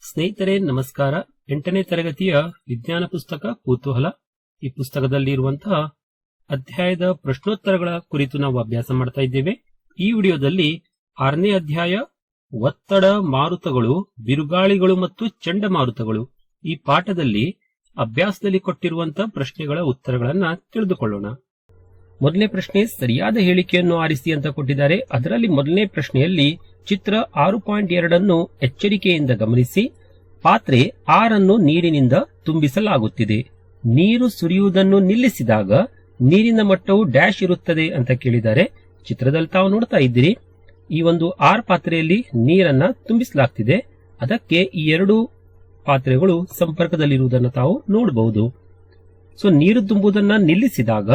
ಸ್ನೇಹಿತರೆ ನಮಸ್ಕಾರ. 8ನೇ ತರಗತಿಯ ವಿಜ್ಞಾನ ಪುಸ್ತಕ ಕುತೂಹಲ. ಈ ಪುಸ್ತಕದಲ್ಲಿ ಇರುವಂತಹ ಅಧ್ಯಾಯದ ಪ್ರಶ್ನೋತ್ತರಗಳ ಕುರಿತು ನಾವು ಅಭ್ಯಾಸ ಮಾಡ್ತಾ ಇದ್ದೇವೆ. ಈ ವಿಡಿಯೋದಲ್ಲಿ 6ನೇ ಅಧ್ಯಾಯ ಒತ್ತಡ ಮಾರುತಗಳು, ಬಿರುಗಾಳಿಗಳು ಮತ್ತು ಚಂಡಮಾರುತಗಳು ಈ ಪಾಠದಲ್ಲಿ ಅಭ್ಯಾಸದಲ್ಲಿ ಕೊಟ್ಟಿರುವಂತಹ ಪ್ರಶ್ನೆಗಳ ಉತ್ತರಗಳನ್ನ ತಿಳಿದುಕೊಳ್ಳೋಣ. ಮೊದಲನೇ ಪ್ರಶ್ನೆ, ಸರಿಯಾದ ಹೇಳಿಕೆಯನ್ನು ಆರಿಸಿ ಅಂತ ಕೊಟ್ಟಿದ್ದಾರೆ. ಅದರಲ್ಲಿ ಮೊದಲನೇ ಪ್ರಶ್ನೆಯಲ್ಲಿ ಚಿತ್ರ 6.2 ಎಚ್ಚರಿಕೆಯಿಂದ ಗಮನಿಸಿ. ಪಾತ್ರೆ 6 ನೀರಿನಿಂದ ತುಂಬಿಸಲಾಗುತ್ತಿದೆ. ನೀರು ಸುರಿಯುವುದನ್ನು ನಿಲ್ಲಿಸಿದಾಗ ನೀರಿನ ಮಟ್ಟವು ಡ್ಯಾಶ್ ಇರುತ್ತದೆ ಅಂತ ಕೇಳಿದ್ದಾರೆ. ಚಿತ್ರದಲ್ಲಿ ತಾವು ನೋಡ್ತಾ ಇದ್ದೀರಿ, ಈ ಒಂದು 6 ಪಾತ್ರೆಯಲ್ಲಿ ನೀರನ್ನ ತುಂಬಿಸಲಾಗ್ತಿದೆ. ಅದಕ್ಕೆ ಈ 2 ಪಾತ್ರೆಗಳು ಸಂಪರ್ಕದಲ್ಲಿರುವುದನ್ನು ತಾವು ನೋಡಬಹುದು. ಸೊ ನೀರು ತುಂಬುವುದನ್ನ ನಿಲ್ಲಿಸಿದಾಗ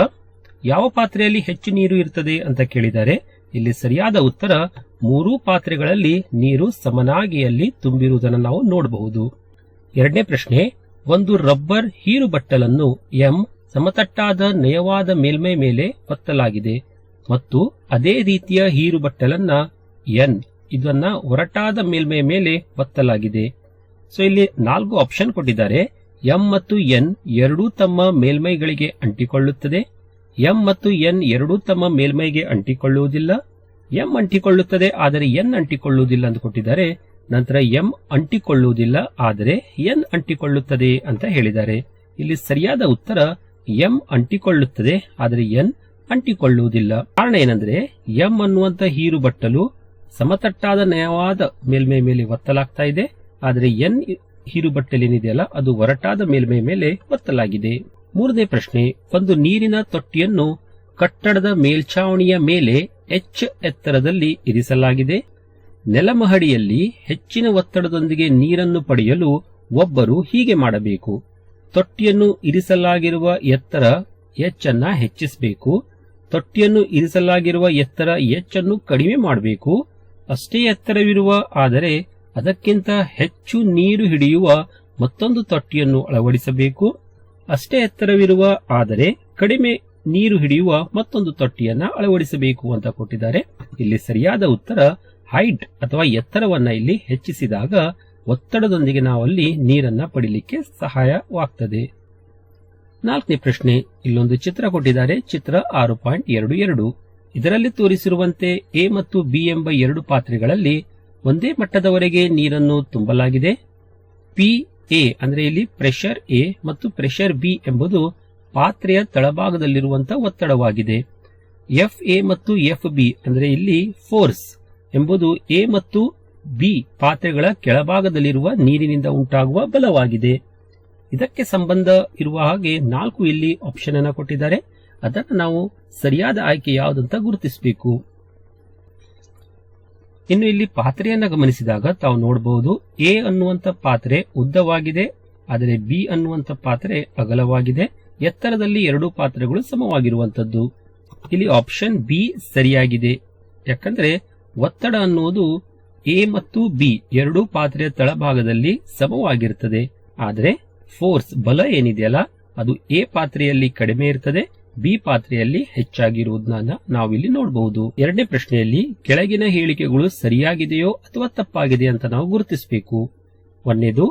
ಯಾವ ಪಾತ್ರೆಯಲ್ಲಿ ಹೆಚ್ಚು ನೀರು ಇರ್ತದೆ ಅಂತ ಕೇಳಿದ್ದಾರೆ. ಇಲ್ಲಿ ಸರಿಯಾದ ಉತ್ತರ 3 ಪಾತ್ರೆಗಳಲ್ಲಿ ನೀರು ಸಮನಾಗಿ ಅಲ್ಲಿ ತುಂಬಿರುವುದನ್ನು ನಾವು ನೋಡಬಹುದು. ಎರಡನೇ ಪ್ರಶ್ನೆ, ಒಂದು ರಬ್ಬರ್ ಹೀರು ಬಟ್ಟಲನ್ನು ಎಂ ಸಮತಟ್ಟಾದ ನಯವಾದ ಮೇಲ್ಮೈ ಮೇಲೆ ಒತ್ತಲಾಗಿದೆ ಮತ್ತು ಅದೇ ರೀತಿಯ ಹೀರು ಬಟ್ಟಲನ್ನ ಎನ್ ಇದನ್ನ ಒರಟಾದ ಮೇಲ್ಮೈ ಮೇಲೆ ಒತ್ತಲಾಗಿದೆ. ಸೊ ಇಲ್ಲಿ 4 ಆಪ್ಷನ್ ಕೊಟ್ಟಿದ್ದಾರೆ. ಎಂ ಮತ್ತು ಎನ್ ಎರಡೂ ತಮ್ಮ ಮೇಲ್ಮೈಗಳಿಗೆ ಅಂಟಿಕೊಳ್ಳುತ್ತದೆ. ಎಂ ಮತ್ತು ಎನ್ ಎರಡೂ ತಮ್ಮ ಮೇಲ್ಮೈಗೆ ಅಂಟಿಕೊಳ್ಳುವುದಿಲ್ಲ. ಎಂ ಅಂಟಿಕೊಳ್ಳುತ್ತದೆ ಆದರೆ ಎನ್ ಅಂಟಿಕೊಳ್ಳುವುದಿಲ್ಲ ಅಂತ ಕೊಟ್ಟಿದ್ದಾರೆ. ನಂತರ ಎಂ ಅಂಟಿಕೊಳ್ಳುವುದಿಲ್ಲ ಆದರೆ ಎನ್ ಅಂಟಿಕೊಳ್ಳುತ್ತದೆ ಅಂತ ಹೇಳಿದ್ದಾರೆ. ಇಲ್ಲಿ ಸರಿಯಾದ ಉತ್ತರ ಎಂ ಅಂಟಿಕೊಳ್ಳುತ್ತದೆ ಆದರೆ ಎನ್ ಅಂಟಿಕೊಳ್ಳುವುದಿಲ್ಲ. ಕಾರಣ ಏನಂದ್ರೆ ಎಂ ಅನ್ನುವಂತ ಹೀರು ಬಟ್ಟಲು ಸಮತಟ್ಟಾದ ನಯವಾದ ಮೇಲ್ಮೈ ಮೇಲೆ ಒತ್ತಲಾಗ್ತಾ ಇದೆ, ಆದರೆ ಎನ್ ಹೀರು ಬಟ್ಟಲೇನಿದೆಯಲ್ಲ ಅದು ಒರಟಾದ ಮೇಲ್ಮೈ ಮೇಲೆ ಒತ್ತಲಾಗಿದೆ. ಮೂರನೇ ಪ್ರಶ್ನೆ, ಒಂದು ನೀರಿನ ತೊಟ್ಟಿಯನ್ನು ಕಟ್ಟಡದ ಮೇಲ್ಛಾವಣಿಯ ಮೇಲೆ ಎಚ್ ಎತ್ತರದಲ್ಲಿ ಇರಿಸಲಾಗಿದೆ. ನೆಲಮಹಡಿಯಲ್ಲಿ ಹೆಚ್ಚಿನ ಒತ್ತಡದೊಂದಿಗೆ ನೀರನ್ನು ಪಡೆಯಲು ಒಬ್ಬರು ಹೀಗೆ ಮಾಡಬೇಕು. ತೊಟ್ಟಿಯನ್ನು ಇರಿಸಲಾಗಿರುವ ಎತ್ತರ ಎಚ್ ಅನ್ನ ಹೆಚ್ಚಿಸಬೇಕು. ತೊಟ್ಟಿಯನ್ನು ಇರಿಸಲಾಗಿರುವ ಎತ್ತರ ಎಚ್ ಅನ್ನು ಕಡಿಮೆ ಮಾಡಬೇಕು. ಅಷ್ಟೇ ಎತ್ತರವಿರುವ ಆದರೆ ಅದಕ್ಕಿಂತ ಹೆಚ್ಚು ನೀರು ಹಿಡಿಯುವ ಮತ್ತೊಂದು ತೊಟ್ಟಿಯನ್ನು ಅಳವಡಿಸಬೇಕು. ಅಷ್ಟೇ ಎತ್ತರವಿರುವ ಆದರೆ ಕಡಿಮೆ ನೀರು ಹಿಡಿಯುವ ಮತ್ತೊಂದು ತೊಟ್ಟಿಯನ್ನ ಅಳವಡಿಸಬೇಕು ಅಂತ ಕೊಟ್ಟಿದ್ದಾರೆ. ಇಲ್ಲಿ ಸರಿಯಾದ ಉತ್ತರ ಹೈಟ್ ಅಥವಾ ಎತ್ತರವನ್ನ ಇಲ್ಲಿ ಹೆಚ್ಚಿಸಿದಾಗ ಒತ್ತಡದೊಂದಿಗೆ ನಾವಲ್ಲಿ ನೀರನ್ನ ಪಡಿಲಿಕ್ಕೆ ಸಹಾಯವಾಗ್ತದೆ. ನಾಲ್ಕನೇ ಪ್ರಶ್ನೆ, ಇಲ್ಲೊಂದು ಚಿತ್ರ ಕೊಟ್ಟಿದ್ದಾರೆ. ಚಿತ್ರ 6.22. ಇದರಲ್ಲಿ ತೋರಿಸಿರುವಂತೆ ಎ ಮತ್ತು ಬಿ ಎಂಬ 2 ಪಾತ್ರೆಗಳಲ್ಲಿ ಒಂದೇ ಮಟ್ಟದವರೆಗೆ ನೀರನ್ನು ತುಂಬಲಾಗಿದೆ. ಪಿ ಎ ಅಂದ್ರೆ ಇಲ್ಲಿ ಪ್ರೆಷರ್ ಎ ಮತ್ತು ಪ್ರೆಷರ್ ಬಿ ಎಂಬುದು ಪಾತ್ರೆಯ ತಳಭಾಗದಲ್ಲಿರುವಂತಹ ಒತ್ತಡವಾಗಿದೆ. ಎಫ್ ಎ ಮತ್ತು ಎಫ್ ಬಿ ಅಂದ್ರೆ ಇಲ್ಲಿ ಫೋರ್ಸ್ ಎಂಬುದು ಎ ಮತ್ತು ಬಿ ಪಾತ್ರೆಗಳ ಕೆಳಭಾಗದಲ್ಲಿರುವ ನೀರಿನಿಂದ ಉಂಟಾಗುವ ಬಲವಾಗಿದೆ. ಇದಕ್ಕೆ ಸಂಬಂಧ ಇರುವ ಹಾಗೆ 4 ಇಲ್ಲಿ ಆಪ್ಷನ್ ಅನ್ನು ಕೊಟ್ಟಿದ್ದಾರೆ. ಅದನ್ನು ನಾವು ಸರಿಯಾದ ಆಯ್ಕೆ ಯಾವುದಂತ ಗುರುತಿಸಬೇಕು. ಇನ್ನು ಇಲ್ಲಿ ಪಾತ್ರೆಯನ್ನ ಗಮನಿಸಿದಾಗ ತಾವು ನೋಡಬಹುದು, ಎ ಅನ್ನುವಂತ ಪಾತ್ರೆ ಉದ್ದವಾಗಿದೆ ಆದರೆ ಬಿ ಅನ್ನುವಂತ ಪಾತ್ರೆ ಅಗಲವಾಗಿದೆ. ಎತ್ತರದಲ್ಲಿ 2 ಪಾತ್ರೆಗಳು ಸಮವಾಗಿರುವಂತದ್ದು. ಇಲ್ಲಿ ಆಪ್ಷನ್ ಬಿ ಸರಿಯಾಗಿದೆ. ಯಾಕಂದ್ರೆ ಒತ್ತಡ ಅನ್ನುವುದು ಎ ಮತ್ತು ಬಿ 2 ಪಾತ್ರೆಯ ತಳಭಾಗದಲ್ಲಿ ಸಮವಾಗಿರುತ್ತದೆ. ಆದರೆ ಫೋರ್ಸ್ ಬಲ ಏನಿದೆಯಲ್ಲ ಅದು ಎ ಪಾತ್ರೆಯಲ್ಲಿ ಕಡಿಮೆ ಇರ್ತದೆ, ಬಿ ಪಾತ್ರೆಯಲ್ಲಿ ಹೆಚ್ಚಾಗಿರುವುದನ್ನ ನಾವಿಲ್ಲಿ ನೋಡಬಹುದು. ಎರಡನೇ ಪ್ರಶ್ನೆಯಲ್ಲಿ ಕೆಳಗಿನ ಹೇಳಿಕೆಗಳು ಸರಿಯಾಗಿದೆಯೋ ಅಥವಾ ತಪ್ಪಾಗಿದೆ ಅಂತ ನಾವು ಗುರುತಿಸಬೇಕು. ಒಂದನೇದು,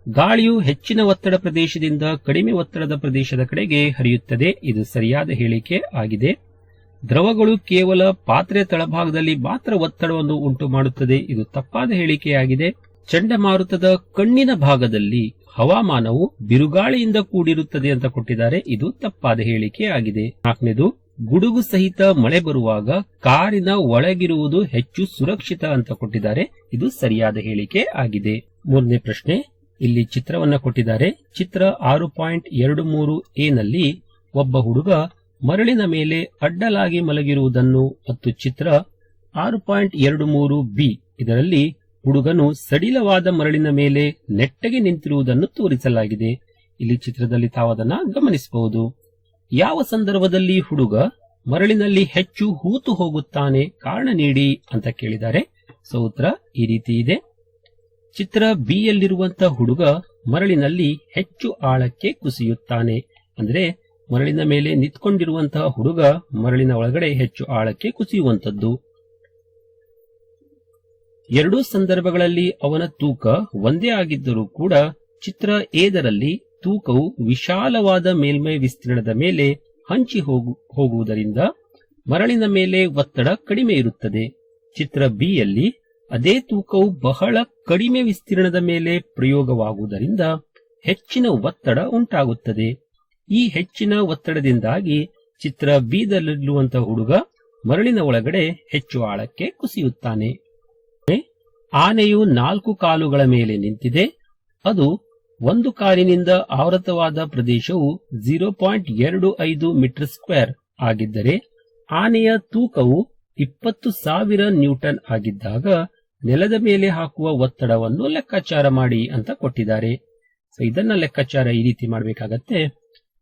ಗಾಳಿಯು ಹೆಚ್ಚಿನ ಒತ್ತಡ ಪ್ರದೇಶದಿಂದ ಕಡಿಮೆ ಒತ್ತಡದ ಪ್ರದೇಶದ ಕಡೆಗೆ ಹರಿಯುತ್ತದೆ. ಇದು ಸರಿಯಾದ ಹೇಳಿಕೆ ಆಗಿದೆ. ದ್ರವಗಳು ಕೇವಲ ಪಾತ್ರೆ ತಳಭಾಗದಲ್ಲಿ ಮಾತ್ರ ಒತ್ತಡವನ್ನು ಉಂಟು ಮಾಡುತ್ತದೆ. ಇದು ತಪ್ಪಾದ ಹೇಳಿಕೆಯಾಗಿದೆ. ಚಂಡಮಾರುತದ ಕಣ್ಣಿನ ಭಾಗದಲ್ಲಿ ಹವಾಮಾನವು ಬಿರುಗಾಳಿಯಿಂದ ಕೂಡಿರುತ್ತದೆ ಅಂತ ಕೊಟ್ಟಿದ್ದಾರೆ. ಇದು ತಪ್ಪಾದ ಹೇಳಿಕೆ ಆಗಿದೆ. ನಾಲ್ಕನೇದು, ಗುಡುಗು ಸಹಿತ ಮಳೆ ಬರುವಾಗ ಕಾರಿನ ಒಳಗಿರುವುದು ಹೆಚ್ಚು ಸುರಕ್ಷಿತ ಅಂತ ಕೊಟ್ಟಿದ್ದಾರೆ. ಇದು ಸರಿಯಾದ ಹೇಳಿಕೆ ಆಗಿದೆ. ಮೂರನೇ ಪ್ರಶ್ನೆ, ಇಲ್ಲಿ ಚಿತ್ರವನ್ನ ಕೊಟ್ಟಿದ್ದಾರೆ. ಚಿತ್ರ 6.23 ಎ ನಲ್ಲಿ ಒಬ್ಬ ಹುಡುಗ ಮರಳಿನ ಮೇಲೆ ಅಡ್ಡಲಾಗಿ ಮಲಗಿರುವುದನ್ನು ಮತ್ತು ಚಿತ್ರ 6.23 ಬಿ ಇದರಲ್ಲಿ ಹುಡುಗನು ಸಡಿಲವಾದ ಮರಳಿನ ಮೇಲೆ ನೆಟ್ಟಗೆ ನಿಂತಿರುವುದನ್ನು ತೋರಿಸಲಾಗಿದೆ. ಇಲ್ಲಿ ಚಿತ್ರದಲ್ಲಿ ತಾವು ಅದನ್ನ ಗಮನಿಸಬಹುದು. ಯಾವ ಸಂದರ್ಭದಲ್ಲಿ ಹುಡುಗ ಮರಳಿನಲ್ಲಿ ಹೆಚ್ಚು ಹೂತು ಹೋಗುತ್ತಾನೆ, ಕಾರಣ ನೀಡಿ ಅಂತ ಕೇಳಿದ್ದಾರೆ. ಸೊ ಉತ್ತರ ಈ ರೀತಿ ಇದೆ. ಚಿತ್ರ ಬಿ ಯಲ್ಲಿರುವಂತಹ ಹುಡುಗ ಮರಳಿನಲ್ಲಿ ಹೆಚ್ಚು ಆಳಕ್ಕೆ ಕುಸಿಯುತ್ತಾನೆ. ಅಂದ್ರೆ ಮರಳಿನ ಮೇಲೆ ನಿಂತ್ಕೊಂಡಿರುವಂತಹ ಹುಡುಗ ಮರಳಿನ ಒಳಗಡೆ ಹೆಚ್ಚು ಆಳಕ್ಕೆ ಕುಸಿಯುವಂತದ್ದು. ಎರಡೂ ಸಂದರ್ಭಗಳಲ್ಲಿ ಅವನ ತೂಕ ಒಂದೇ ಆಗಿದ್ದರೂ ಕೂಡ ಚಿತ್ರ ಎದರಲ್ಲಿ ತೂಕವು ವಿಶಾಲವಾದ ಮೇಲ್ಮೈ ವಿಸ್ತೀರ್ಣದ ಮೇಲೆ ಹಂಚಿ ಹೋಗುವುದರಿಂದ ಮರಳಿನ ಮೇಲೆ ಒತ್ತಡ ಕಡಿಮೆ ಇರುತ್ತದೆ. ಚಿತ್ರ ಬಿಯಲ್ಲಿ ಅದೇ ತೂಕವು ಬಹಳ ಕಡಿಮೆ ವಿಸ್ತೀರ್ಣದ ಮೇಲೆ ಪ್ರಯೋಗವಾಗುವುದರಿಂದ ಹೆಚ್ಚಿನ ಒತ್ತಡ ಉಂಟಾಗುತ್ತದೆ. ಈ ಹೆಚ್ಚಿನ ಒತ್ತಡದಿಂದಾಗಿ ಚಿತ್ರ ಬಿದಲ್ಲಿರುವಂತಹ ಹುಡುಗ ಮರಳಿನ ಒಳಗಡೆ ಹೆಚ್ಚು ಆಳಕ್ಕೆ ಕುಸಿಯುತ್ತಾನೆ. ಆನೆಯು 4 ಕಾಲುಗಳ ಮೇಲೆ ನಿಂತಿದೆ. ಅದು ಒಂದು ಕಾಲಿನಿಂದ ಆವೃತವಾದ ಪ್ರದೇಶವು 0.25 ಮೀಟರ್ ಸ್ಕ್ವೇರ್ ಆಗಿದ್ದರೆ ಆನೆಯ ತೂಕವು 20,000 ನ್ಯೂಟನ್ ಆಗಿದ್ದಾಗ ನೆಲದ ಮೇಲೆ ಹಾಕುವ ಒತ್ತಡವನ್ನು ಲೆಕ್ಕಾಚಾರ ಮಾಡಿ ಅಂತ ಕೊಟ್ಟಿದ್ದಾರೆ. ಸೊ ಇದನ್ನ ಲೆಕ್ಕಾಚಾರ ಈ ರೀತಿ ಮಾಡಬೇಕಾಗತ್ತೆ.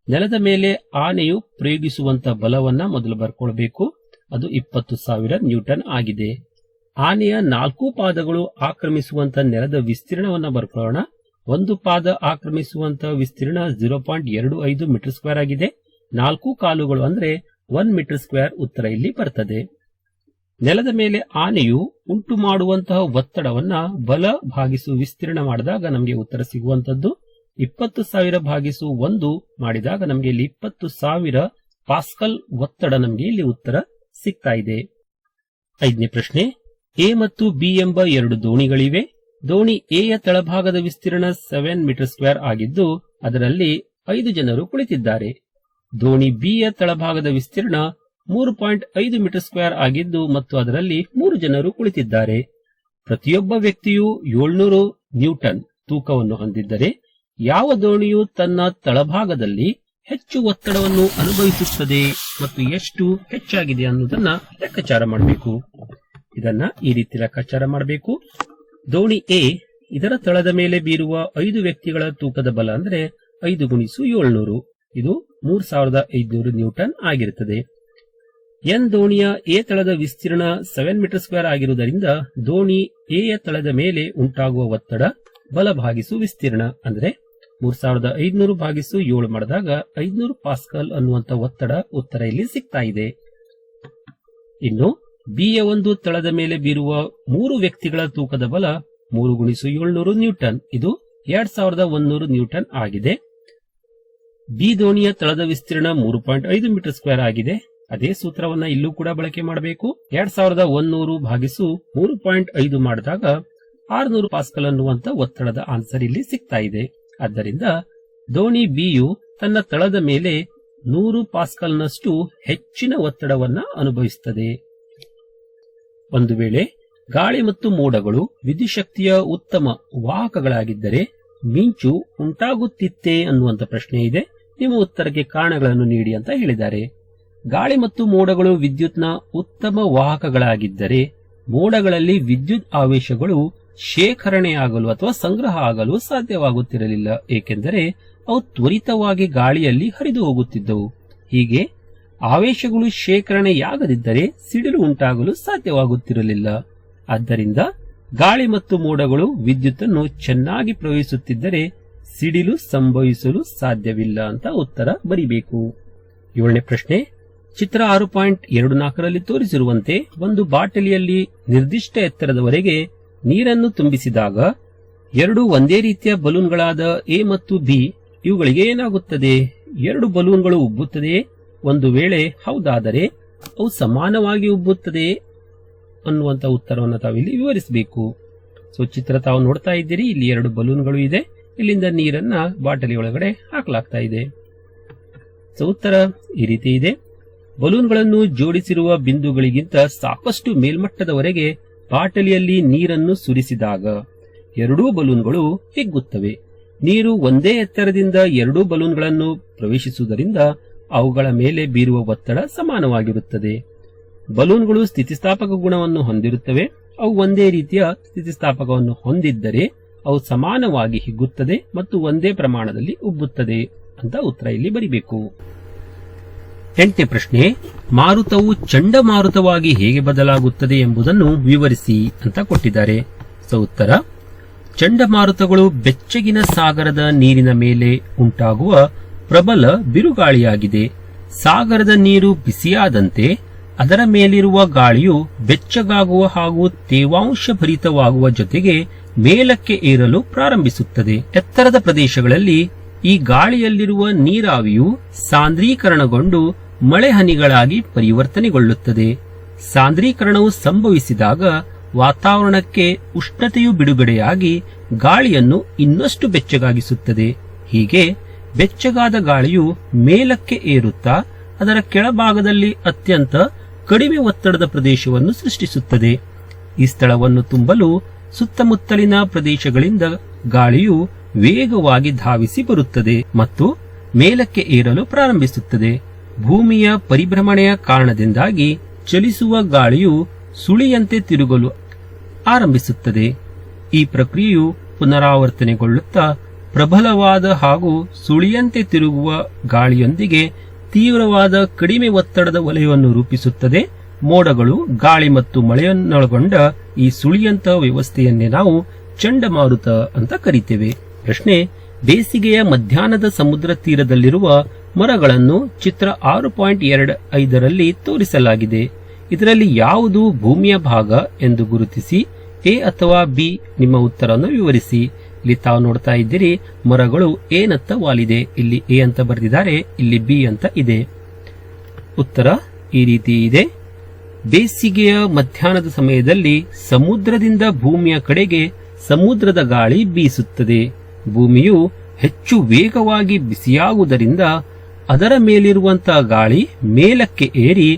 ನೆಲದ ಮೇಲೆ ಆನೆಯು ಪ್ರಯೋಗಿಸುವಂತ ಬಲವನ್ನ ಮೊದಲು ಬರ್ಕೊಳ್ಬೇಕು. ಅದು 20,000 ನ್ಯೂಟನ್ ಆಗಿದೆ. ಆನೆಯ 4 ಪಾದಗಳು ಆಕ್ರಮಿಸುವಂತ ನೆಲದ ವಿಸ್ತೀರ್ಣವನ್ನ ಬರ್ಕೊಳ್ಳೋಣ. ಒಂದು ಪಾದ ಆಕ್ರಮಿಸುವಂತ ವಿಸ್ತೀರ್ಣ 0.25 ಮೀಟರ್ ಸ್ಕ್ವೇರ್ ಆಗಿದೆ. 4 ಕಾಲುಗಳು ಅಂದ್ರೆ 1 ಮೀಟರ್ ಸ್ಕ್ವೇರ್ ಉತ್ತರ ಇಲ್ಲಿ ಬರ್ತದೆ. ನೆಲದ ಮೇಲೆ ಆನೆಯು ಉಂಟು ಮಾಡುವಂತಹ ಒತ್ತಡವನ್ನ ಬಲ ಭಾಗಿಸು ವಿಸ್ತೀರ್ಣ ಮಾಡಿದಾಗ ನಮಗೆ ಉತ್ತರ ಸಿಗುವಂತದ್ದು 20,000 ಭಾಗಿಸು 1 ಮಾಡಿದಾಗ ನಮಗೆ ಇಲ್ಲಿ 20,000 ಪಾಸ್ಕಲ್ ಒತ್ತಡ ನಮಗೆ ಇಲ್ಲಿ ಉತ್ತರ ಸಿಗ್ತಾ ಇದೆ. 5ನೇ ಪ್ರಶ್ನೆ, ಎ ಮತ್ತು ಬಿ ಎಂಬ 2 ದೋಣಿಗಳಿವೆ. ದೋಣಿ ಎ ಯ ತಳಭಾಗದ ವಿಸ್ತೀರ್ಣ 7 ಮೀಟರ್ ಸ್ಕ್ವೇರ್ ಆಗಿದ್ದು ಅದರಲ್ಲಿ 5 ಜನರು ಕುಳಿತಿದ್ದಾರೆ. ದೋಣಿ ಬಿ ಯ ತಳಭಾಗದ ವಿಸ್ತೀರ್ಣ 3.5 ಮೀಟರ್ ಸ್ಕ್ವೇರ್ ಆಗಿದ್ದು ಮತ್ತು ಅದರಲ್ಲಿ 3 ಜನರು ಕುಳಿತಿದ್ದಾರೆ. ಪ್ರತಿಯೊಬ್ಬ ವ್ಯಕ್ತಿಯು 700 ನ್ಯೂಟನ್ ತೂಕವನ್ನು ಹೊಂದಿದ್ದರೆ ಯಾವ ದೋಣಿಯು ತನ್ನ ತಳಭಾಗದಲ್ಲಿ ಹೆಚ್ಚು ಒತ್ತಡವನ್ನು ಅನುಭವಿಸುತ್ತದೆ ಮತ್ತು ಎಷ್ಟು ಹೆಚ್ಚಾಗಿದೆ ಅನ್ನೋದನ್ನ ಲೆಕ್ಕಾಚಾರ ಮಾಡಬೇಕು. ಇದನ್ನ ಈ ರೀತಿ ಲೆಕ್ಕಾಚಾರ ಮಾಡಬೇಕು. ದೋಣಿ ಎ ಇದರ ತಳದ ಮೇಲೆ ಬೀರುವ 5 ವ್ಯಕ್ತಿಗಳ ತೂಕದ ಬಲ ಅಂದ್ರೆ 5 ಗುಣಿಸು 700, ಇದು 3500 ನ್ಯೂಟನ್ ಆಗಿರುತ್ತದೆ. ಎನ್ ದೋಣಿಯ ಎ ತಳದ ವಿಸ್ತೀರ್ಣ 7 ಮೀಟರ್ ಸ್ಕ್ವೇರ್ ಆಗಿರುವುದರಿಂದ ದೋಣಿ ಎ ಯ ತಳದ ಮೇಲೆ ಉಂಟಾಗುವ ಒತ್ತಡ ಬಲ ಭಾಗಿಸು ವಿಸ್ತೀರ್ಣ ಅಂದ್ರೆ 3500 ಭಾಗಿಸು 7 ಮಾಡಿದಾಗ 500 ಪಾಸ್ಕಲ್ ಅನ್ನುವಂತ ಒತ್ತಡ ಉತ್ತರ ಇಲ್ಲಿ ಸಿಗ್ತಾ ಇದೆ. ಇನ್ನು ಬಿ ಯ ಒಂದು ತಳದ ಮೇಲೆ ಬೀರುವ 3 ವ್ಯಕ್ತಿಗಳ ತೂಕದ ಬಲ 3 ಗುಣಿಸು 700 ನ್ಯೂಟನ್, ಇದು 2100 ನ್ಯೂಟನ್ ಆಗಿದೆ. ಬಿ ದೋಣಿಯ ತಳದ ವಿಸ್ತೀರ್ಣ 3.5 ಮೀಟರ್ ಸ್ಕ್ವೇರ್ ಆಗಿದೆ. ಅದೇ ಸೂತ್ರವನ್ನ ಇಲ್ಲೂ ಕೂಡ ಬಳಕೆ ಮಾಡಬೇಕು. 2100 ಭಾಗಿಸು 3.5 ಮಾಡಿದಾಗ 600 ಪಾಸ್ಕಲ್ ಅನ್ನುವಂತ ಒತ್ತಡದ ಆನ್ಸರ್ ಇಲ್ಲಿ ಸಿಗ್ತಾ ಇದೆ. ಆದ್ದರಿಂದ ದೋಣಿ ಬಿಯು ತನ್ನ ತಳದ ಮೇಲೆ 100 ಪಾಸ್ಕಲ್ನಷ್ಟು ಹೆಚ್ಚಿನ ಒತ್ತಡವನ್ನ ಅನುಭವಿಸುತ್ತದೆ. ಒಂದು ವೇಳೆ ಗಾಳಿ ಮತ್ತು ಮೋಡಗಳು ವಿದ್ಯುತ್ ಶಕ್ತಿಯ ಉತ್ತಮ ವಾಹಕಗಳಾಗಿದ್ದರೆ ಮಿಂಚು ಉಂಟಾಗುತ್ತಿತ್ತೇ ಅನ್ನುವಂತ ಪ್ರಶ್ನೆ ಇದೆ. ನಿಮ್ಮ ಉತ್ತರಕ್ಕೆ ಕಾರಣಗಳನ್ನು ನೀಡಿ ಅಂತ ಹೇಳಿದ್ದಾರೆ. ಗಾಳಿ ಮತ್ತು ಮೋಡಗಳು ವಿದ್ಯುತ್ನ ಉತ್ತಮ ವಾಹಕಗಳಾಗಿದ್ದರೆ ಮೋಡಗಳಲ್ಲಿ ವಿದ್ಯುತ್ ಆವೇಶಗಳು ಶೇಖರಣೆಯಾಗಲು ಅಥವಾ ಸಂಗ್ರಹ ಆಗಲು ಸಾಧ್ಯವಾಗುತ್ತಿರಲಿಲ್ಲ, ಏಕೆಂದರೆ ಅವು ತ್ವರಿತವಾಗಿ ಗಾಳಿಯಲ್ಲಿ ಹರಿದು ಹೋಗುತ್ತಿದ್ದವು. ಹೀಗೆ ಆವೇಶಗಳು ಶೇಖರಣೆಯಾಗದಿದ್ದರೆ ಸಿಡಿಲು ಉಂಟಾಗಲು ಸಾಧ್ಯವಾಗುತ್ತಿರಲಿಲ್ಲ. ಆದ್ದರಿಂದ ಗಾಳಿ ಮತ್ತು ಮೋಡಗಳು ವಿದ್ಯುತ್ತನ್ನು ಚೆನ್ನಾಗಿ ಪ್ರವಹಿಸುತ್ತಿದ್ದರೆ ಸಿಡಿಲು ಸಂಭವಿಸಲು ಸಾಧ್ಯವಿಲ್ಲ ಅಂತ ಉತ್ತರ ಬರಿಬೇಕು. 7ನೇ ಪ್ರಶ್ನೆ, ಚಿತ್ರ 6.24ರಲ್ಲಿ ತೋರಿಸಿರುವಂತೆ ಒಂದು ಬಾಟಲಿಯಲ್ಲಿ ನಿರ್ದಿಷ್ಟ ಎತ್ತರದವರೆಗೆ ನೀರನ್ನು ತುಂಬಿಸಿದಾಗ 2 ಒಂದೇ ರೀತಿಯ ಬಲೂನ್ಗಳಾದ ಎ ಮತ್ತು ಬಿ ಇವುಗಳಿಗೆ ಏನಾಗುತ್ತದೆ? 2 ಬಲೂನ್ಗಳು ಉಬ್ಬುತ್ತದೆಯೇ? ಒಂದು ವೇಳೆ ಹೌದಾದರೆ ಅವು ಸಮಾನವಾಗಿ ಉಬ್ಬುತ್ತದೆಯೇ ಅನ್ನುವಂತ ಉತ್ತರವನ್ನು ತಾವಿಲ್ಲಿ ವಿವರಿಸಬೇಕು. ಸೊ ಚಿತ್ರ ತಾವು ನೋಡ್ತಾ ಇದ್ದೀರಿ, ಇಲ್ಲಿ 2 ಬಲೂನ್ಗಳು ಇದೆ. ಇಲ್ಲಿಂದ ನೀರನ್ನ ಬಾಟಲಿ ಒಳಗಡೆ ಹಾಕಲಾಗ್ತಾ ಇದೆ. ಸೊ ಉತ್ತರ ಈ ರೀತಿ ಇದೆ. ಬಲೂನ್ಗಳನ್ನು ಜೋಡಿಸಿರುವ ಬಿಂದುಗಳಿಗಿಂತ ಸಾಕಷ್ಟು ಮೇಲ್ಮಟ್ಟದವರೆಗೆ ಬಾಟಲಿಯಲ್ಲಿ ನೀರನ್ನು ಸುರಿಸಿದಾಗ 2 ಬಲೂನ್ಗಳು ಹಿಗ್ಗುತ್ತವೆ. ನೀರು ಒಂದೇ ಎತ್ತರದಿಂದ 2 ಬಲೂನ್ಗಳನ್ನು ಪ್ರವೇಶಿಸುವುದರಿಂದ ಅವುಗಳ ಮೇಲೆ ಬೀರುವ ಒತ್ತಡ ಸಮಾನವಾಗಿರುತ್ತದೆ. ಬಲೂನ್ಗಳು ಸ್ಥಿತಿಸ್ಥಾಪಕ ಗುಣವನ್ನು ಹೊಂದಿರುತ್ತವೆ. ಅವು ಒಂದೇ ರೀತಿಯ ಸ್ಥಿತಿಸ್ಥಾಪಕವನ್ನು ಹೊಂದಿದ್ದರೆ ಅವು ಸಮಾನವಾಗಿ ಹಿಗ್ಗುತ್ತದೆ ಮತ್ತು ಒಂದೇ ಪ್ರಮಾಣದಲ್ಲಿ ಉಬ್ಬುತ್ತದೆ ಅಂತ ಉತ್ತರ ಇಲ್ಲಿ ಬರಿಬೇಕು. 8ನೇ ಪ್ರಶ್ನೆ, ಮಾರುತವು ಚಂಡಮಾರುತವಾಗಿ ಹೇಗೆ ಬದಲಾಗುತ್ತದೆ ಎಂಬುದನ್ನು ವಿವರಿಸಿ ಅಂತ ಕೊಟ್ಟಿದ್ದಾರೆ. ಸೊ ಉತ್ತರ, ಚಂಡಮಾರುತಗಳು ಬೆಚ್ಚಗಿನ ಸಾಗರದ ನೀರಿನ ಮೇಲೆ ಉಂಟಾಗುವ ಪ್ರಬಲ ಬಿರುಗಾಳಿಯಾಗಿದೆ. ಸಾಗರದ ನೀರು ಬಿಸಿಯಾದಂತೆ ಅದರ ಮೇಲಿರುವ ಗಾಳಿಯು ಬೆಚ್ಚಗಾಗುವ ಹಾಗೂ ತೇವಾಂಶ ಭರಿತವಾಗುವ ಜೊತೆಗೆ ಮೇಲಕ್ಕೆ ಏರಲು ಪ್ರಾರಂಭಿಸುತ್ತದೆ. ಎತ್ತರದ ಪ್ರದೇಶಗಳಲ್ಲಿ ಈ ಗಾಳಿಯಲ್ಲಿರುವ ನೀರಾವಿಯು ಸಾಂದ್ರೀಕರಣಗೊಂಡು ಮಳೆ ಹನಿಗಳಾಗಿ ಪರಿವರ್ತನೆಗೊಳ್ಳುತ್ತದೆ. ಸಾಂದ್ರೀಕರಣವು ಸಂಭವಿಸಿದಾಗ ವಾತಾವರಣಕ್ಕೆ ಉಷ್ಣತೆಯು ಬಿಡುಗಡೆಯಾಗಿ ಗಾಳಿಯನ್ನು ಇನ್ನಷ್ಟು ಬೆಚ್ಚಗಾಗಿಸುತ್ತದೆ. ಹೀಗೆ ಬೆಚ್ಚಗಾದ ಗಾಳಿಯು ಮೇಲಕ್ಕೆ ಏರುತ್ತಾ ಅದರ ಕೆಳಭಾಗದಲ್ಲಿ ಅತ್ಯಂತ ಕಡಿಮೆ ಒತ್ತಡದ ಪ್ರದೇಶವನ್ನು ಸೃಷ್ಟಿಸುತ್ತದೆ. ಈ ಸ್ಥಳವನ್ನು ತುಂಬಲು ಸುತ್ತಮುತ್ತಲಿನ ಪ್ರದೇಶಗಳಿಂದ ಗಾಳಿಯು ವೇಗವಾಗಿ ಧಾವಿಸಿ ಬರುತ್ತದೆ ಮತ್ತು ಮೇಲಕ್ಕೆ ಏರಲು ಪ್ರಾರಂಭಿಸುತ್ತದೆ. ಭೂಮಿಯ ಪರಿಭ್ರಮಣೆಯ ಕಾರಣದಿಂದಾಗಿ ಚಲಿಸುವ ಗಾಳಿಯು ಸುಳಿಯಂತೆ ತಿರುಗಲು ಆರಂಭಿಸುತ್ತದೆ. ಈ ಪ್ರಕ್ರಿಯೆಯು ಪುನರಾವರ್ತನೆಗೊಳ್ಳುತ್ತಾ ಪ್ರಬಲವಾದ ಹಾಗೂ ಸುಳಿಯಂತೆ ತಿರುಗುವ ಗಾಳಿಯೊಂದಿಗೆ ತೀವ್ರವಾದ ಕಡಿಮೆ ಒತ್ತಡದ ವಲಯವನ್ನು ರೂಪಿಸುತ್ತದೆ. ಮೋಡಗಳು, ಗಾಳಿ ಮತ್ತು ಮಳೆಯನ್ನೊಳಗೊಂಡ ಈ ಸುಳಿಯಂತ ವ್ಯವಸ್ಥೆಯನ್ನೇ ನಾವು ಚಂಡಮಾರುತ ಅಂತ ಕರಿತೇವೆ. ಪ್ರಶ್ನೆ: ಬೇಸಿಗೆಯ ಮಧ್ಯಾಹ್ನದ ಸಮುದ್ರ ತೀರದಲ್ಲಿರುವ ಮರಗಳನ್ನು ಚಿತ್ರ 6.25ರಲ್ಲಿ ತೋರಿಸಲಾಗಿದೆ. ಇದರಲ್ಲಿ ಯಾವುದು ಭೂಮಿಯ ಭಾಗ ಎಂದು ಗುರುತಿಸಿ ಎ ಅಥವಾ ಬಿ ನಿಮ್ಮ ಉತ್ತರವನ್ನು ವಿವರಿಸಿ. ಇಲ್ಲಿ ತಾವು ನೋಡ್ತಾ ಇದ್ದೀರಿ, ಮರಗಳು ಏನತ್ತ ವಾಲಿದೆ. ಇಲ್ಲಿ ಎ ಅಂತ ಬರೆದಿದ್ದಾರೆ, ಇಲ್ಲಿ ಬಿ ಅಂತ ಇದೆ. ಉತ್ತರ ಈ ರೀತಿ ಇದೆ. ಬೇಸಿಗೆಯ ಮಧ್ಯಾಹ್ನದ ಸಮಯದಲ್ಲಿ ಸಮುದ್ರದಿಂದ ಭೂಮಿಯ ಕಡೆಗೆ ಸಮುದ್ರದ ಗಾಳಿ ಬೀಸುತ್ತದೆ. ಭೂಮಿಯು ಹೆಚ್ಚು ವೇಗವಾಗಿ ಬಿಸಿಯಾಗುವುದರಿಂದ ಅದರ ಮೇಲಿರುವಂತಹ ಗಾಳಿ ಮೇಲಕ್ಕೆ ಏರಿ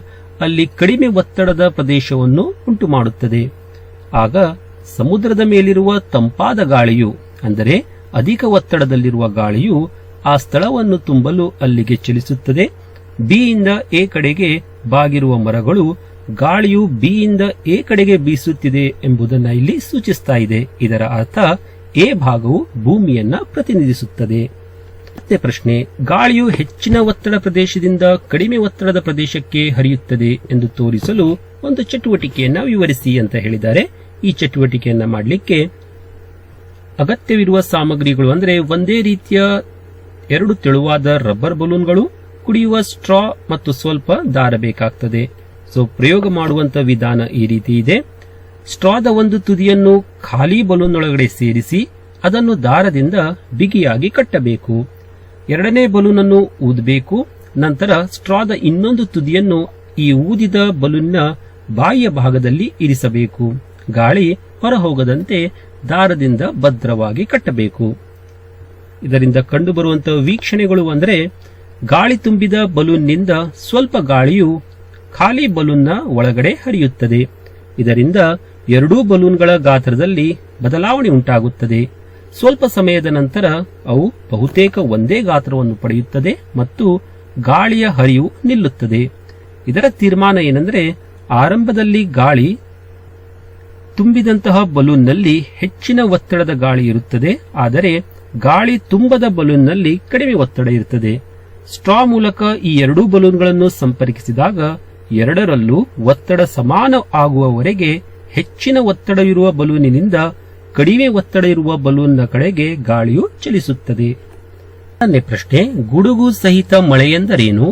ಅಲ್ಲಿ ಕಡಿಮೆ ಒತ್ತಡದ ಪ್ರದೇಶವನ್ನು ಉಂಟುಮಾಡುತ್ತದೆ. ಆಗ ಸಮುದ್ರದ ಮೇಲಿರುವ ತಂಪಾದ ಗಾಳಿಯು, ಅಂದರೆ ಅಧಿಕ ಒತ್ತಡದಲ್ಲಿರುವ ಗಾಳಿಯು ಆ ಸ್ಥಳವನ್ನು ತುಂಬಲು ಅಲ್ಲಿಗೆ ಚಲಿಸುತ್ತದೆ. ಬಿಯಿಂದ ಎ ಕಡೆಗೆ ಬಾಗಿರುವ ಮರಗಳು ಗಾಳಿಯು ಬಿಯಿಂದ ಎ ಕಡೆಗೆ ಬೀಸುತ್ತಿದೆ ಎಂಬುದನ್ನು ಇಲ್ಲಿ ಸೂಚಿಸ್ತಾ ಇದೆ. ಇದರ ಅರ್ಥ ಎ ಭಾಗವು ಭೂಮಿಯನ್ನ ಪ್ರತಿನಿಧಿಸುತ್ತದೆ. ಮತ್ತೆ ಪ್ರಶ್ನೆ: ಗಾಳಿಯು ಹೆಚ್ಚಿನ ಒತ್ತಡ ಪ್ರದೇಶದಿಂದ ಕಡಿಮೆ ಒತ್ತಡದ ಪ್ರದೇಶಕ್ಕೆ ಹರಿಯುತ್ತದೆ ಎಂದು ತೋರಿಸಲು ಒಂದು ಚಟುವಟಿಕೆಯನ್ನ ವಿವರಿಸಿ ಅಂತ ಹೇಳಿದ್ದಾರೆ. ಈ ಚಟುವಟಿಕೆಯನ್ನ ಮಾಡಲಿಕ್ಕೆ ಅಗತ್ಯವಿರುವ ಸಾಮಗ್ರಿಗಳು ಅಂದ್ರೆ ಒಂದೇ ರೀತಿಯ 2 ತೆಳುವಾದ ರಬ್ಬರ್ ಬಲೂನ್ಗಳು, ಕುಡಿಯುವ ಸ್ಟ್ರಾ ಮತ್ತು ಸ್ವಲ್ಪ ದಾರ ಬೇಕಾಗ್ತದೆ. ಸೊ ಪ್ರಯೋಗ ಮಾಡುವಂತ ವಿಧಾನ ಈ ರೀತಿ ಇದೆ. ಸ್ಟ್ರಾದ ಒಂದು ತುದಿಯನ್ನು ಖಾಲಿ ಬಲೂನ್ ಒಳಗಡೆ ಸೇರಿಸಿ ಅದನ್ನು ದಾರದಿಂದ ಬಿಗಿಯಾಗಿ ಕಟ್ಟಬೇಕು. ಎರಡನೇ ಬಲೂನ್ ಅನ್ನು ಊದಬೇಕು. ನಂತರ ಸ್ಟ್ರಾದ ಇನ್ನೊಂದು ತುದಿಯನ್ನು ಈ ಊದಿದ ಬಲೂನ್ನ ಬಾಯಿಯ ಭಾಗದಲ್ಲಿ ಇರಿಸಬೇಕು. ಗಾಳಿ ಹೊರಹೋಗದಂತೆ ದಾರದಿಂದ ಭದ್ರವಾಗಿ ಕಟ್ಟಬೇಕು. ಇದರಿಂದ ಕಂಡುಬರುವಂತಹ ವೀಕ್ಷಣೆಗಳು ಅಂದರೆ, ಗಾಳಿ ತುಂಬಿದ ಬಲೂನ್ನಿಂದ ಸ್ವಲ್ಪ ಗಾಳಿಯು ಖಾಲಿ ಬಲೂನ್ನ ಒಳಗಡೆ ಹರಿಯುತ್ತದೆ. ಇದರಿಂದ ಎರಡೂ ಬಲೂನ್ಗಳ ಗಾತ್ರದಲ್ಲಿ ಬದಲಾವಣೆ ಉಂಟಾಗುತ್ತದೆ. ಸ್ವಲ್ಪ ಸಮಯದ ನಂತರ ಅವು ಬಹುತೇಕ ಒಂದೇ ಗಾತ್ರವನ್ನು ಪಡೆಯುತ್ತದೆ ಮತ್ತು ಗಾಳಿಯ ಹರಿವು ನಿಲ್ಲುತ್ತದೆ. ಇದರ ತೀರ್ಮಾನ ಏನೆಂದರೆ, ಆರಂಭದಲ್ಲಿ ಗಾಳಿ ತುಂಬಿದಂತಹ ಬಲೂನ್ನಲ್ಲಿ ಹೆಚ್ಚಿನ ಒತ್ತಡದ ಗಾಳಿ ಇರುತ್ತದೆ, ಆದರೆ ಗಾಳಿ ತುಂಬದ ಬಲೂನ್ನಲ್ಲಿ ಕಡಿಮೆ ಒತ್ತಡ ಇರುತ್ತದೆ. ಸ್ಟ್ರಾ ಮೂಲಕ ಈ ಎರಡೂ ಬಲೂನ್ಗಳನ್ನು ಸಂಪರ್ಕಿಸಿದಾಗ ಎರಡರಲ್ಲೂ ಒತ್ತಡ ಸಮಾನ ಆಗುವವರೆಗೆ ಹೆಚ್ಚಿನ ಒತ್ತಡವಿರುವ ಬಲೂನಿನಿಂದ ಕಡಿಮೆ ಒತ್ತಡ ಇರುವ ಬಲೂನ್ನ ಕಡೆಗೆ ಗಾಳಿಯು ಚಲಿಸುತ್ತದೆ. ಎರಡನೇ ಪ್ರಶ್ನೆ: ಗುಡುಗು ಸಹಿತ ಮಳೆ ಎಂದರೇನು?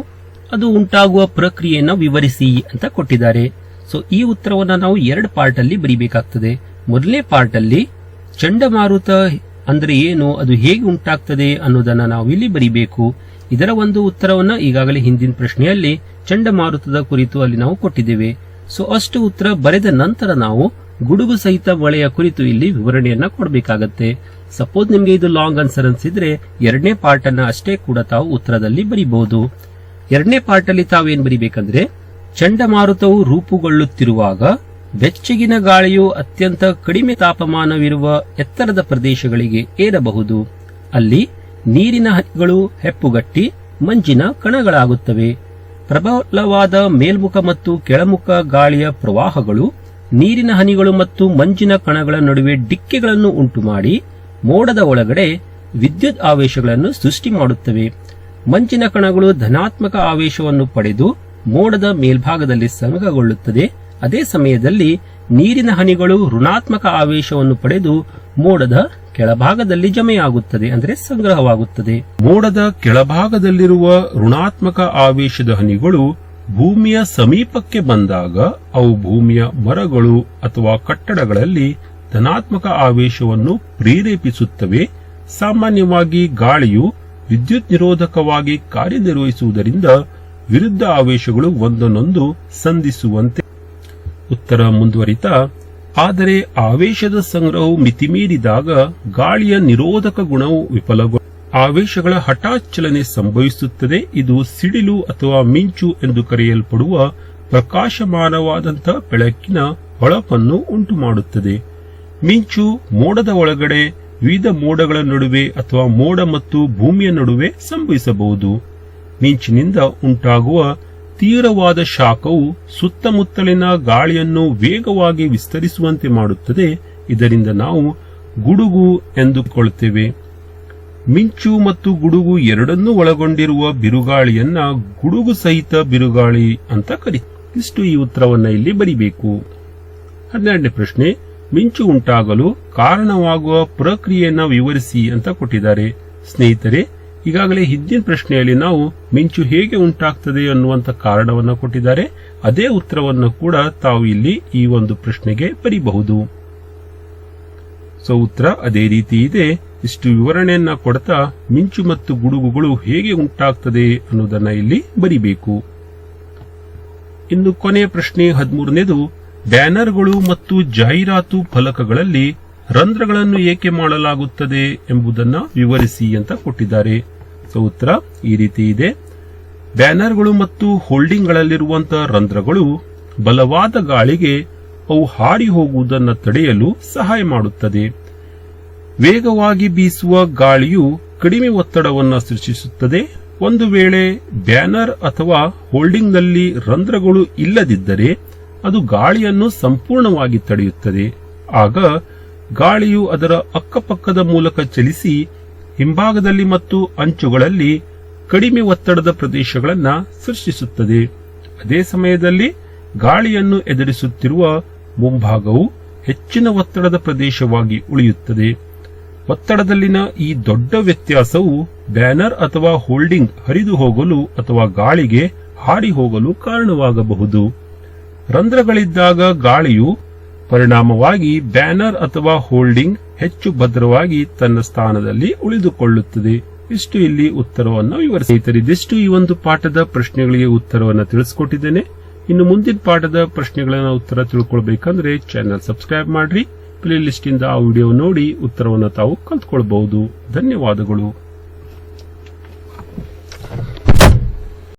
ಅದು ಉಂಟಾಗುವ ಪ್ರಕ್ರಿಯೆಯನ್ನು ವಿವರಿಸಿ ಅಂತ ಕೊಟ್ಟಿದ್ದಾರೆ. ಸೊ ಈ ಉತ್ತರವನ್ನು ನಾವು 2 ಪಾರ್ಟ್ ಅಲ್ಲಿ ಬರೀಬೇಕಾಗ್ತದೆ. ಮೊದಲನೇ ಪಾರ್ಟ್ ಅಲ್ಲಿ ಚಂಡಮಾರುತ ಅಂದ್ರೆ ಏನು, ಅದು ಹೇಗೆ ಉಂಟಾಗ್ತದೆ ಅನ್ನೋದನ್ನ ನಾವು ಇಲ್ಲಿ ಬರೀಬೇಕು. ಇದರ ಒಂದು ಉತ್ತರವನ್ನ ಈಗಾಗಲೇ ಹಿಂದಿನ ಪ್ರಶ್ನೆಯಲ್ಲಿ ಚಂಡಮಾರುತದ ಕುರಿತು ಅಲ್ಲಿ ನಾವು ಕೊಟ್ಟಿದ್ದೇವೆ. ಸೊ ಅಷ್ಟು ಉತ್ತರ ಬರೆದ ನಂತರ ನಾವು ಗುಡುಗು ಸಹಿತ ಮಳೆಯ ಕುರಿತು ಇಲ್ಲಿ ವಿವರಣೆಯನ್ನ ಕೊಡಬೇಕಾಗತ್ತೆ. ಸಪೋಸ್ ನಿಮ್ಗೆ ಇದು ಲಾಂಗ್ ಆನ್ಸರ್ ಅನ್ಸಿದ್ರೆ 2ನೇ ಪಾರ್ಟ್ ಅನ್ನ ಅಷ್ಟೇ ಕೂಡ ತಾವು ಉತ್ತರದಲ್ಲಿ ಬರೀಬಹುದು. 2ನೇ ಪಾರ್ಟ್ ಅಲ್ಲಿ ತಾವೇನ್ ಬರೀಬೇಕಂದ್ರೆ, ಚಂಡಮಾರುತವು ರೂಪುಗೊಳ್ಳುತ್ತಿರುವಾಗ ಬೆಚ್ಚಗಿನ ಗಾಳಿಯು ಅತ್ಯಂತ ಕಡಿಮೆ ತಾಪಮಾನವಿರುವ ಎತ್ತರದ ಪ್ರದೇಶಗಳಿಗೆ ಏರಬಹುದು. ಅಲ್ಲಿ ನೀರಿನ ಹನಿಗಳು ಹೆಪ್ಪುಗಟ್ಟಿ ಮಂಜಿನ ಕಣಗಳಾಗುತ್ತವೆ. ಪ್ರಬಲವಾದ ಮೇಲ್ಮುಖ ಮತ್ತು ಕೆಳಮುಖ ಗಾಳಿಯ ಪ್ರವಾಹಗಳು ನೀರಿನ ಹನಿಗಳು ಮತ್ತು ಮಂಜಿನ ಕಣಗಳ ನಡುವೆ ಡಿಕ್ಕೆಗಳನ್ನು ಉಂಟುಮಾಡಿ ಮೋಡದ ಒಳಗಡೆ ವಿದ್ಯುತ್ ಆವೇಶಗಳನ್ನು ಸೃಷ್ಟಿ ಮಾಡುತ್ತವೆ. ಮಂಜಿನ ಕಣಗಳು ಧನಾತ್ಮಕ ಆವೇಶವನ್ನು ಪಡೆದು ಮೋಡದ ಮೇಲ್ಭಾಗದಲ್ಲಿ ಸಂಗ್ರಹಗೊಳ್ಳುತ್ತದೆ. ಅದೇ ಸಮಯದಲ್ಲಿ ನೀರಿನ ಹನಿಗಳು ಋಣಾತ್ಮಕ ಆವೇಶವನ್ನು ಪಡೆದು ಮೋಡದ ಕೆಳಭಾಗದಲ್ಲಿ ಜಮೆಯಾಗುತ್ತದೆ, ಅಂದರೆ ಸಂಗ್ರಹವಾಗುತ್ತದೆ. ಮೋಡದ ಕೆಳಭಾಗದಲ್ಲಿರುವ ಋಣಾತ್ಮಕ ಆವೇಶದ ಹನಿಗಳು ಭೂಮಿಯ ಸಮೀಪಕ್ಕೆ ಬಂದಾಗ ಅವು ಭೂಮಿಯ ಮರಗಳು ಅಥವಾ ಕಟ್ಟಡಗಳಲ್ಲಿ ಧನಾತ್ಮಕ ಆವೇಶವನ್ನು ಪ್ರೇರೇಪಿಸುತ್ತವೆ. ಸಾಮಾನ್ಯವಾಗಿ ಗಾಳಿಯು ವಿದ್ಯುತ್ ನಿರೋಧಕವಾಗಿ ಕಾರ್ಯನಿರ್ವಹಿಸುವುದರಿಂದ ವಿರುದ್ಧ ಆವೇಶಗಳು ಒಂದನ್ನೊಂದು ಸಂಧಿಸುವಂತೆ. ಉತ್ತರ ಮುಂದುವರಿತಾ, ಆದರೆ ಆವೇಶದ ಸಂಗ್ರಹವು ಮಿತಿಮೀರಿದಾಗ ಗಾಳಿಯ ನಿರೋಧಕ ಗುಣವು ವಿಫಲಗೊಳ್ಳುತ್ತದೆ. ಆವೇಶಗಳ ಹಠಾತ್ ಚಲನೆ ಸಂಭವಿಸುತ್ತದೆ. ಇದು ಸಿಡಿಲು ಅಥವಾ ಮಿಂಚು ಎಂದು ಕರೆಯಲ್ಪಡುವ ಪ್ರಕಾಶಮಾನವಾದಂತಹ ಬೆಳಕಿನ ಹೊಳಪನ್ನು ಉಂಟುಮಾಡುತ್ತದೆ. ಮಿಂಚು ಮೋಡದ ಒಳಗಡೆ ವಿವಿಧ ಮೋಡಗಳ ನಡುವೆ ಅಥವಾ ಮೋಡ ಮತ್ತು ಭೂಮಿಯ ನಡುವೆ ಸಂಭವಿಸಬಹುದು. ಮಿಂಚಿನಿಂದ ಉಂಟಾಗುವ ತೀವ್ರವಾದ ಶಾಖವು ಸುತ್ತಮುತ್ತಲಿನ ಗಾಳಿಯನ್ನು ವೇಗವಾಗಿ ವಿಸ್ತರಿಸುವಂತೆ ಮಾಡುತ್ತದೆ. ಇದರಿಂದ ನಾವು ಗುಡುಗು ಎಂದುಕೊಳ್ಳುತ್ತೇವೆ. ಮಿಂಚು ಮತ್ತು ಗುಡುಗು ಎರಡನ್ನೂ ಒಳಗೊಂಡಿರುವ ಬಿರುಗಾಳಿಯನ್ನ ಗುಡುಗು ಸಹಿತ ಬಿರುಗಾಳಿ ಅಂತ ಕರೀತಾರೆ. ಇಷ್ಟು ಈ ಉತ್ತರವನ್ನ ಇಲ್ಲಿ ಬರಿಬೇಕು. 12ನೇ ಪ್ರಶ್ನೆ, ಮಿಂಚು ಉಂಟಾಗಲು ಕಾರಣವಾಗುವ ಪ್ರಕ್ರಿಯೆಯನ್ನ ವಿವರಿಸಿ ಅಂತ ಕೊಟ್ಟಿದ್ದಾರೆ. ಸ್ನೇಹಿತರೆ, ಈಗಾಗಲೇ ಹಿಂದಿನ ಪ್ರಶ್ನೆಯಲ್ಲಿ ನಾವು ಮಿಂಚು ಹೇಗೆ ಉಂಟಾಗ್ತದೆ ಅನ್ನುವಂತ ಕಾರಣವನ್ನ ಕೊಟ್ಟಿದ್ದಾರೆ. ಅದೇ ಉತ್ತರವನ್ನು ಕೂಡ ತಾವು ಇಲ್ಲಿ ಈ ಒಂದು ಪ್ರಶ್ನೆಗೆ ಬರೀಬಹುದು. ಉತ್ತರ ಅದೇ ರೀತಿ ಇದೆ. ಇಷ್ಟು ವಿವರಣೆಯನ್ನ ಕೊಡ್ತಾ ಮಿಂಚು ಮತ್ತು ಗುಡುಗುಗಳು ಹೇಗೆ ಉಂಟಾಗ್ತದೆ ಅನ್ನೋದನ್ನ ಇಲ್ಲಿ ಬರಿಬೇಕು. ಇನ್ನು ಕೊನೆಯ ಪ್ರಶ್ನೆ 13ನೇದು, ಬ್ಯಾನರ್ಗಳು ಮತ್ತು ಜಾಹೀರಾತು ಫಲಕಗಳಲ್ಲಿ ರಂಧ್ರಗಳನ್ನು ಏಕೆ ಮಾಡಲಾಗುತ್ತದೆ ಎಂಬುದನ್ನ ವಿವರಿಸಿ ಅಂತ ಕೊಟ್ಟಿದ್ದಾರೆ. ಉತ್ತರ ಈ ರೀತಿ ಇದೆ. ಬ್ಯಾನರ್ಗಳು ಮತ್ತು ಹೋಲ್ಡಿಂಗ್ಗಳಲ್ಲಿರುವಂತಹ ರಂಧ್ರಗಳು ಬಲವಾದ ಗಾಳಿಗೆ ಅವು ಹಾರಿ ಹೋಗುವುದನ್ನು ತಡೆಯಲು ಸಹಾಯ ಮಾಡುತ್ತದೆ. ವೇಗವಾಗಿ ಬೀಸುವ ಗಾಳಿಯು ಕಡಿಮೆ ಒತ್ತಡವನ್ನು ಸೃಷ್ಟಿಸುತ್ತದೆ. ಒಂದು ವೇಳೆ ಬ್ಯಾನರ್ ಅಥವಾ ಹೋಲ್ಡಿಂಗ್ನಲ್ಲಿ ರಂಧ್ರಗಳು ಇಲ್ಲದಿದ್ದರೆ ಅದು ಗಾಳಿಯನ್ನು ಸಂಪೂರ್ಣವಾಗಿ ತಡೆಯುತ್ತದೆ. ಆಗ ಗಾಳಿಯು ಅದರ ಅಕ್ಕಪಕ್ಕದ ಮೂಲಕ ಚಲಿಸಿ ಹಿಂಭಾಗದಲ್ಲಿ ಮತ್ತು ಅಂಚುಗಳಲ್ಲಿ ಕಡಿಮೆ ಒತ್ತಡದ ಪ್ರದೇಶಗಳನ್ನು ಸೃಷ್ಟಿಸುತ್ತದೆ. ಅದೇ ಸಮಯದಲ್ಲಿ ಗಾಳಿಯನ್ನು ಎದುರಿಸುತ್ತಿರುವ ಮುಂಭಾಗವು ಹೆಚ್ಚಿನ ಒತ್ತಡದ ಪ್ರದೇಶವಾಗಿ ಉಳಿಯುತ್ತದೆ. ಒತ್ತಡದಲ್ಲಿನ ಈ ದೊಡ್ಡ ವ್ಯತ್ಯಾಸವು ಬ್ಯಾನರ್ ಅಥವಾ ಹೋಲ್ಡಿಂಗ್ ಹರಿದು ಹೋಗಲು ಅಥವಾ ಗಾಳಿಗೆ ಹಾರಿ ಹೋಗಲು ಕಾರಣವಾಗಬಹುದು. ರಂಧ್ರಗಳಿದ್ದಾಗ ಗಾಳಿಯು ಪರಿಣಾಮವಾಗಿ ಬ್ಯಾನರ್ ಅಥವಾ ಹೋಲ್ಡಿಂಗ್ ಹೆಚ್ಚು ಭದ್ರವಾಗಿ ತನ್ನ ಸ್ಥಾನದಲ್ಲಿ ಉಳಿದುಕೊಳ್ಳುತ್ತದೆ. ಇಷ್ಟು ಇಲ್ಲಿ ಉತ್ತರವನ್ನು ವಿವರಿಸಿದಿಷ್ಟು ಈ ಒಂದು ಪಾಠದ ಪ್ರಶ್ನೆಗಳಿಗೆ ಉತ್ತರವನ್ನು ತಿಳಿಸಿಕೊಟ್ಟಿದ್ದೇನೆ. ಇನ್ನು ಮುಂದಿನ ಪಾಠದ ಪ್ರಶ್ನೆಗಳನ್ನ ಉತ್ತರ ತಿಳ್ಕೊಳ್ಬೇಕಂದ್ರೆ ಚಾನೆಲ್ ಸಬ್ಸ್ಕ್ರೈಬ್ ಮಾಡ್ರಿ. ಪ್ಲೇ ಲಿಸ್ಟ್ ಇಂದ ಆ ವಿಡಿಯೋ ನೋಡಿ ಉತ್ತರವನ್ನು ತಾವು ಕಲ್ತ್ಕೊಳ್ಬಹುದು. ಧನ್ಯವಾದಗಳು.